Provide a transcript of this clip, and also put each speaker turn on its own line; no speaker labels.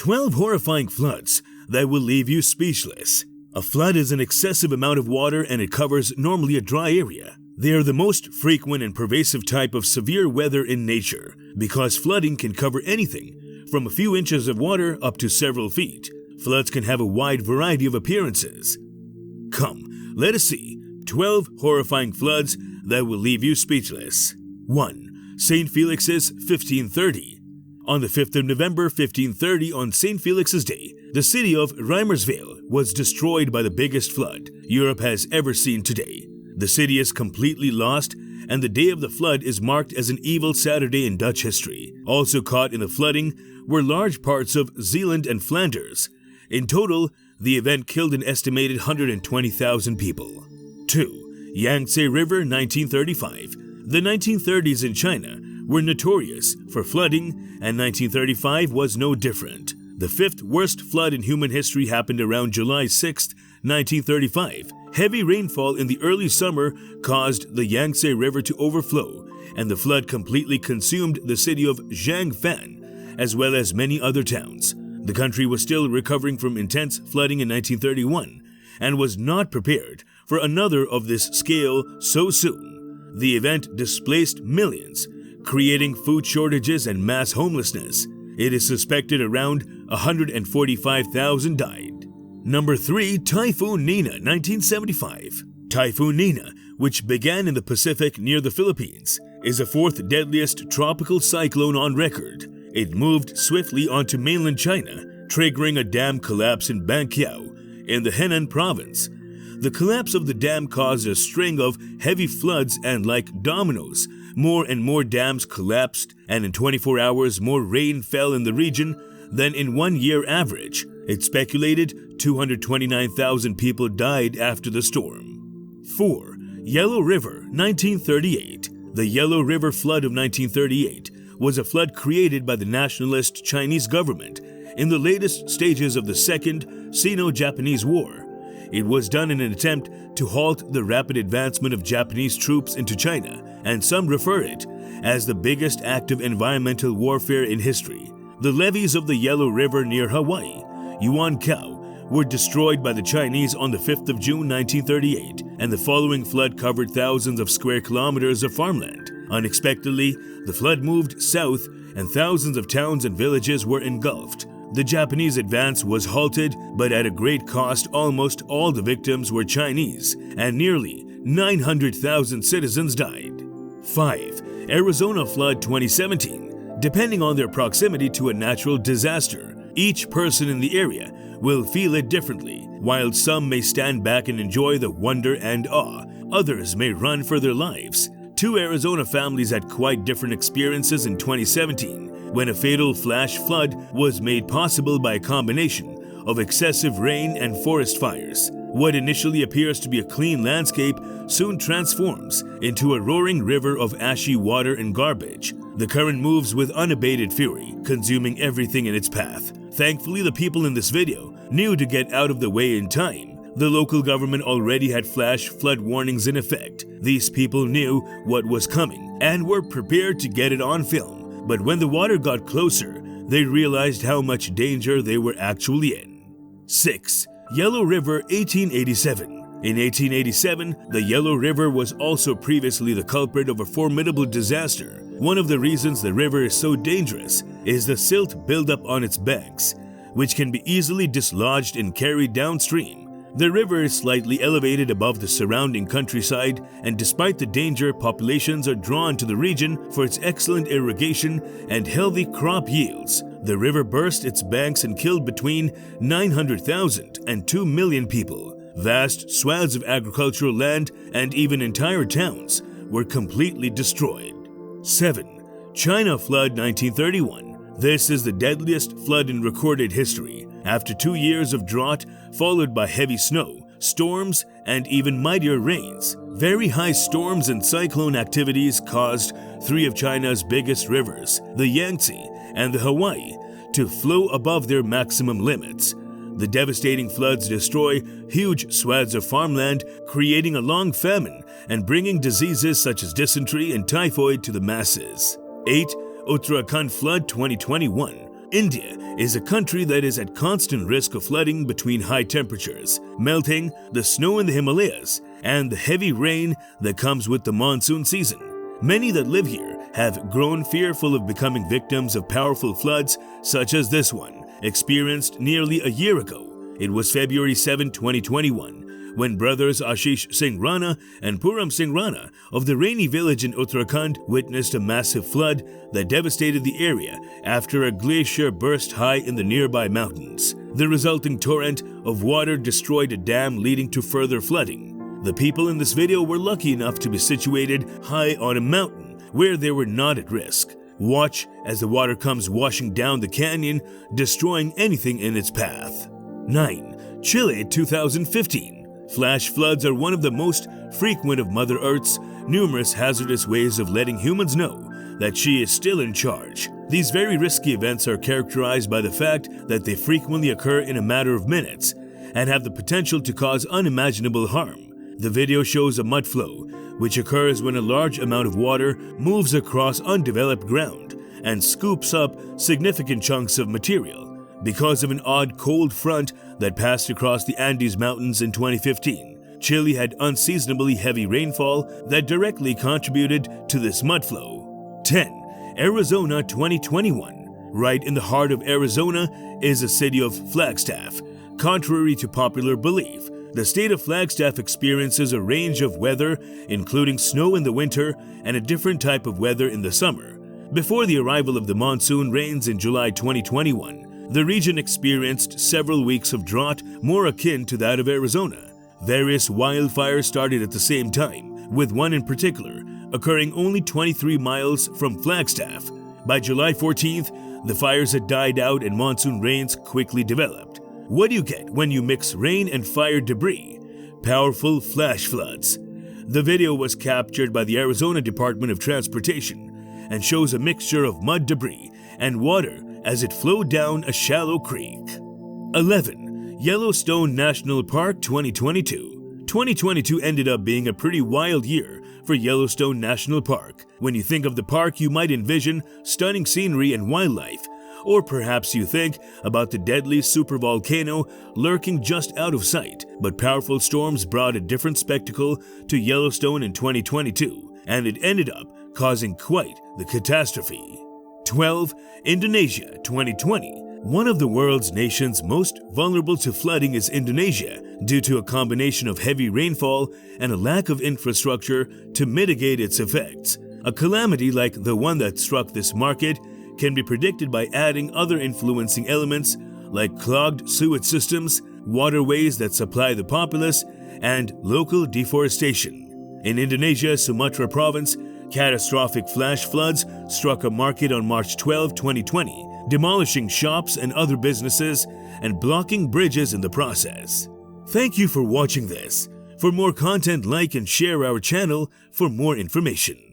12 horrifying floods that will leave you speechless. A flood is an excessive amount of water and it covers normally a dry area. They are the most frequent and pervasive type of severe weather in nature because flooding can cover anything from a few inches of water up to several feet. Floods can have a wide variety of appearances. Come, let us see 12 horrifying floods that will leave you speechless. 1. St. Felix's 1530. On the 5th of November 1530, on St. Felix's Day, the city of Reimersvale was destroyed by the biggest flood Europe has ever seen today. The city is completely lost, and the day of the flood is marked as an evil Saturday in Dutch history. Also caught in the flooding were large parts of Zeeland and Flanders. In total, the event killed an estimated 120,000 people. 2. Yangtze River 1935. The 1930s in China were notorious for flooding, and 1935 was no different. The fifth worst flood in human history happened around July 6, 1935. Heavy rainfall in the early summer caused the Yangtze River to overflow, and the flood completely consumed the city of Zhangfan, as well as many other towns. The country was still recovering from intense flooding in 1931, and was not prepared for another of this scale so soon. The event displaced millions, creating food shortages and mass homelessness. It is suspected around 145,000 died. Number 3. Typhoon Nina 1975. Typhoon Nina, which began in the Pacific near the Philippines, is the fourth deadliest tropical cyclone on record. It moved swiftly onto mainland China, triggering a dam collapse in Banqiao in the Henan province. The collapse of the dam caused a string of heavy floods, and like dominoes, more and more dams collapsed, and in 24 hours more rain fell in the region than in 1 year average. It's speculated 229,000 people died after the storm. 4. Yellow River 1938. The Yellow River flood of 1938 was a flood created by the nationalist Chinese government in the latest stages of the Second Sino-Japanese War. It was done in an attempt to halt the rapid advancement of Japanese troops into China, and some refer it as the biggest act of environmental warfare in history. The levees of the Yellow River near Hawaii, Yuankao, were destroyed by the Chinese on the 5th of June 1938, and the following flood covered thousands of square kilometers of farmland. Unexpectedly, the flood moved south, and thousands of towns and villages were engulfed. The Japanese advance was halted, but at a great cost. Almost all the victims were Chinese, and nearly 900,000 citizens died. 5. Arizona Flood 2017. Depending on their proximity to a natural disaster, each person in the area will feel it differently. While some may stand back and enjoy the wonder and awe, others may run for their lives. 2 Arizona families had quite different experiences in 2017, when a fatal flash flood was made possible by a combination of excessive rain and forest fires. What initially appears to be a clean landscape soon transforms into a roaring river of ashy water and garbage. The current moves with unabated fury, consuming everything in its path. Thankfully, the people in this video knew to get out of the way in time. The local government already had flash flood warnings in effect. These people knew what was coming and were prepared to get it on film. But when the water got closer, they realized how much danger they were actually in. 6. Yellow River 1887. In 1887, the Yellow River was also previously the culprit of a formidable disaster. One of the reasons the river is so dangerous is the silt buildup on its banks, which can be easily dislodged and carried downstream. The river is slightly elevated above the surrounding countryside, and despite the danger, populations are drawn to the region for its excellent irrigation and healthy crop yields. The river burst its banks and killed between 900,000 and 2 million people. Vast swaths of agricultural land and even entire towns were completely destroyed. 7. China Flood 1931. This is the deadliest flood in recorded history. After 2 years of drought, followed by heavy snow, storms, and even mightier rains, very high storms and cyclone activities caused 3 of China's biggest rivers, the Yangtze and the Hawaii, to flow above their maximum limits. The devastating floods destroy huge swaths of farmland, creating a long famine and bringing diseases such as dysentery and typhoid to the masses. 8. Uttarakhand Flood 2021. India is a country that is at constant risk of flooding between high temperatures, melting, the snow in the Himalayas, and the heavy rain that comes with the monsoon season. Many that live here have grown fearful of becoming victims of powerful floods such as this one, experienced nearly a year ago. It was February 7, 2021, when brothers Ashish Singh Rana and Puram Singh Rana of the Raini village in Uttarakhand witnessed a massive flood that devastated the area after a glacier burst high in the nearby mountains. The resulting torrent of water destroyed a dam, leading to further flooding. The people in this video were lucky enough to be situated high on a mountain where they were not at risk. Watch as the water comes washing down the canyon, destroying anything in its path. 9. Chile 2015. Flash floods are one of the most frequent of Mother Earth's numerous hazardous ways of letting humans know that she is still in charge. These very risky events are characterized by the fact that they frequently occur in a matter of minutes and have the potential to cause unimaginable harm. The video shows a mud flow, which occurs when a large amount of water moves across undeveloped ground and scoops up significant chunks of material. Because of an odd cold front that passed across the Andes Mountains in 2015, Chile had unseasonably heavy rainfall that directly contributed to this mud flow. 10. Arizona 2021. Right in the heart of Arizona is the city of Flagstaff. Contrary to popular belief, the state of Flagstaff experiences a range of weather, including snow in the winter and a different type of weather in the summer. Before the arrival of the monsoon rains in July 2021, the region experienced several weeks of drought more akin to that of Arizona. Various wildfires started at the same time, with one in particular occurring only 23 miles from Flagstaff. By July 14th, the fires had died out and monsoon rains quickly developed. What do you get when you mix rain and fire debris? Powerful flash floods. The video was captured by the Arizona Department of Transportation and shows a mixture of mud debris and water as it flowed down a shallow creek. 11. Yellowstone National Park 2022. 2022 ended up being a pretty wild year for Yellowstone National Park. When you think of the park, you might envision stunning scenery and wildlife, or perhaps you think about the deadly supervolcano lurking just out of sight. But powerful storms brought a different spectacle to Yellowstone in 2022, and it ended up causing quite the catastrophe. 12. Indonesia 2020. One of the world's nations most vulnerable to flooding is Indonesia due to a combination of heavy rainfall and a lack of infrastructure to mitigate its effects. A calamity like the one that struck this market can be predicted by adding other influencing elements like clogged sewage systems, waterways that supply the populace, and local deforestation. In Indonesia's Sumatra province, catastrophic flash floods struck a market on March 12, 2020, demolishing shops and other businesses and blocking bridges in the process. Thank you for watching this. For more content, like and share our channel for more information.